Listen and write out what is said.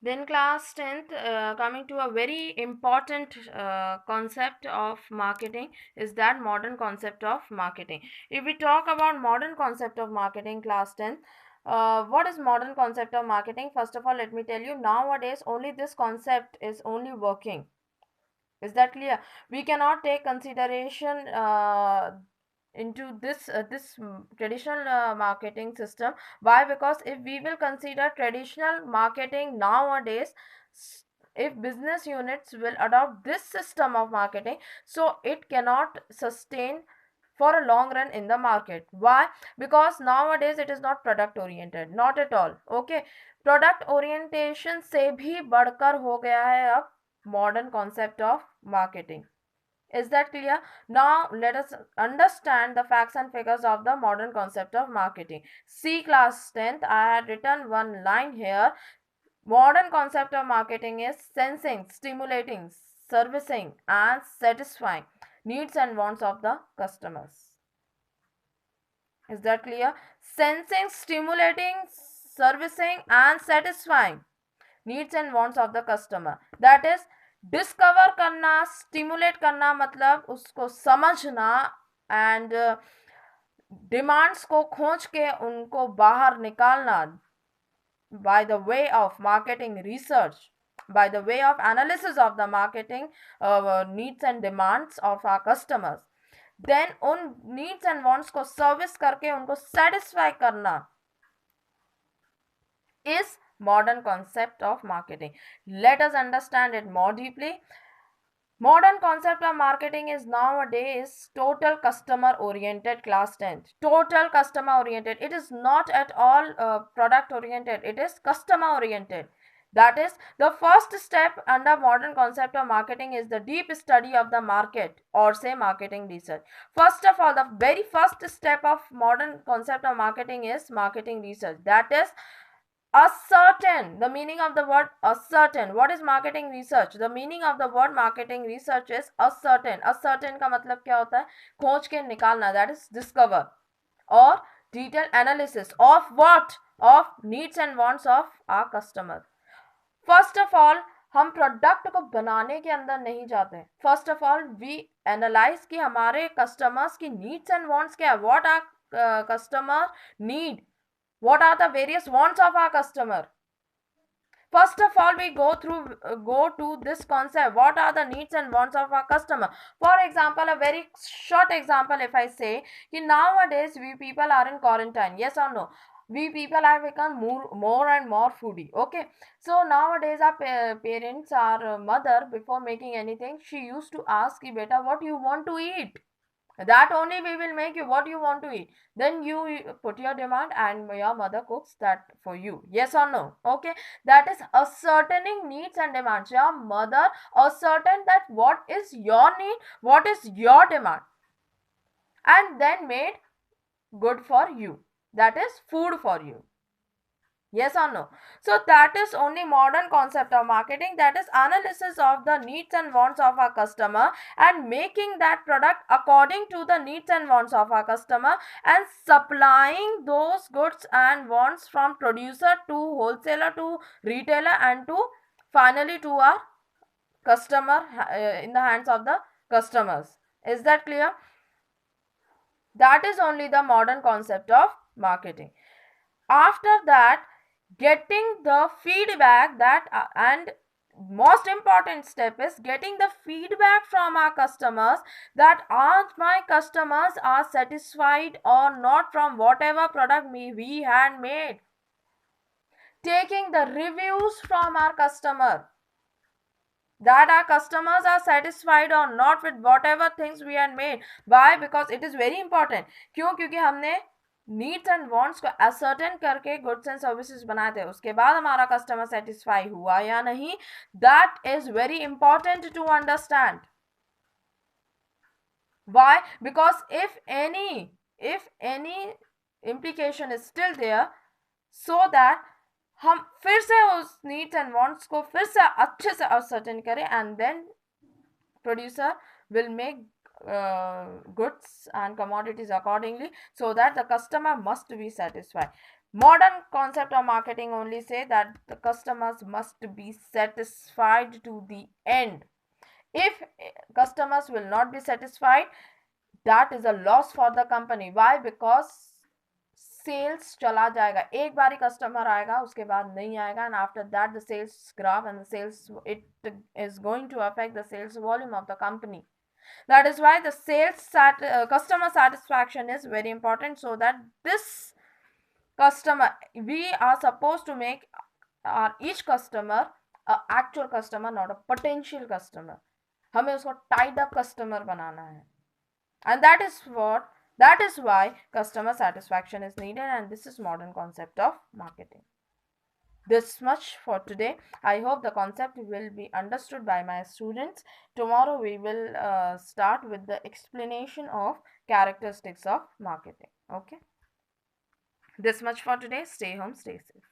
Then class 10th, coming to a very important concept of marketing is that modern concept of marketing. If we talk about modern concept of marketing, class 10th, what is modern concept of marketing? First of all, let me tell you, nowadays only this concept is only working. Is that clear? We cannot take consideration into this traditional marketing system. Why? Because if we will consider traditional marketing nowadays, if business units will adopt this system of marketing, so it cannot sustain for a long run in the market. Why? Because nowadays it is not product oriented, not at all. Okay, product orientation से भी बढ़कर हो गया है अब modern concept of marketing. Is that clear? Now let us understand the facts and figures of the modern concept of marketing. See class 10th, I had written one line here. Modern concept of marketing is sensing, stimulating, servicing and satisfying needs and wants of the customers. Is that clear? Sensing, stimulating, servicing and satisfying needs and wants of the customer. That is discover करना, stimulate करना मतलब उसको समझना and demands को खोज के उनको बाहर निकालना by the way of marketing research, by the way of analysis of the marketing needs and demands of our customers. Then उन needs and wants को service करके उनको satisfy करना is modern concept of marketing. Let us understand it more deeply. Modern concept of marketing is nowadays total customer oriented, class 10th. Total customer oriented. It is not at all product oriented. It is customer oriented. That is, the first step under modern concept of marketing is the deep study of the market, or say marketing research. First of all, the very first step of modern concept of marketing is marketing research. That is, ascertain the meaning of the word ascertain. What is marketing research? The meaning of the word marketing research is ascertain. Ascertain का मतलब क्या होता है? खोज के निकालना, that is discover. और detailed analysis of what? Of needs and wants of our customer. First of all, हम प्रोडक्ट को बनाने के अंदर नहीं जाते. First of all we analyze कि हमारे कस्टमर्स की नीड्स एंड वांट्स क्या है. What are customer need, what are the various wants of our customer. First of all, we go to this concept, what are the needs and wants of our customer. For example, a very short example, if I say कि nowadays we people are in quarantine, yes or no? We people have become more and more foodie. Okay, so nowadays our parents, our mother, before making anything, she used to ask ki beta what you want to eat. That only we will make you what you want to eat. Then you put your demand and your mother cooks that for you. Yes or no? Okay, that is ascertaining needs and demands. Your mother ascertain that what is your need, what is your demand, and then made good for you. That is food for you. Yes or no? So that is only modern concept of marketing, that is analysis of the needs and wants of our customer and making that product according to the needs and wants of our customer and supplying those goods and wants from producer to wholesaler to retailer and to finally to our customer in the hands of the customers. Is that clear? That is only the modern concept of marketing. After that, getting the feedback that and most important step is getting the feedback from our customers, that are my customers are satisfied or not from whatever product we had made. Taking the reviews from our customer, that our customers are satisfied or not with whatever things we had made. Why? Because it is very important. क्यों? क्योंकि हमने needs and wants को ascertain करके goods and services बनाए थे, उसके बाद हमारा कस्टमर सेटिस्फाई हुआ या नहीं, that is very important to understand. Why? Because if any implication is still there, so that हम फिर से उस नीड्स एंड वांट्स को फिर से अच्छे से असर्टेन करें and then producer will make goods and commodities accordingly, so that the customer must be satisfied. Modern concept of marketing only say that the customers must be satisfied to the end. If customers will not be satisfied, that is a loss for the company. Why? Because sales चला जाएगा, एक बार ही customer आएगा, उसके बाद नहीं आएगा, and after that the sales graph and the sales, it is going to affect the sales volume of the company. That is why the customer satisfaction is very important, so that this customer, we are supposed to make our each customer a actual customer, not a potential customer. हमें उसको tied up customer बनाना है, and that is why customer satisfaction is needed, and this is modern concept of marketing. This much for today. I hope the concept will be understood by my students. Tomorrow we will start with the explanation of characteristics of marketing. Okay, this much for today. Stay home, stay safe.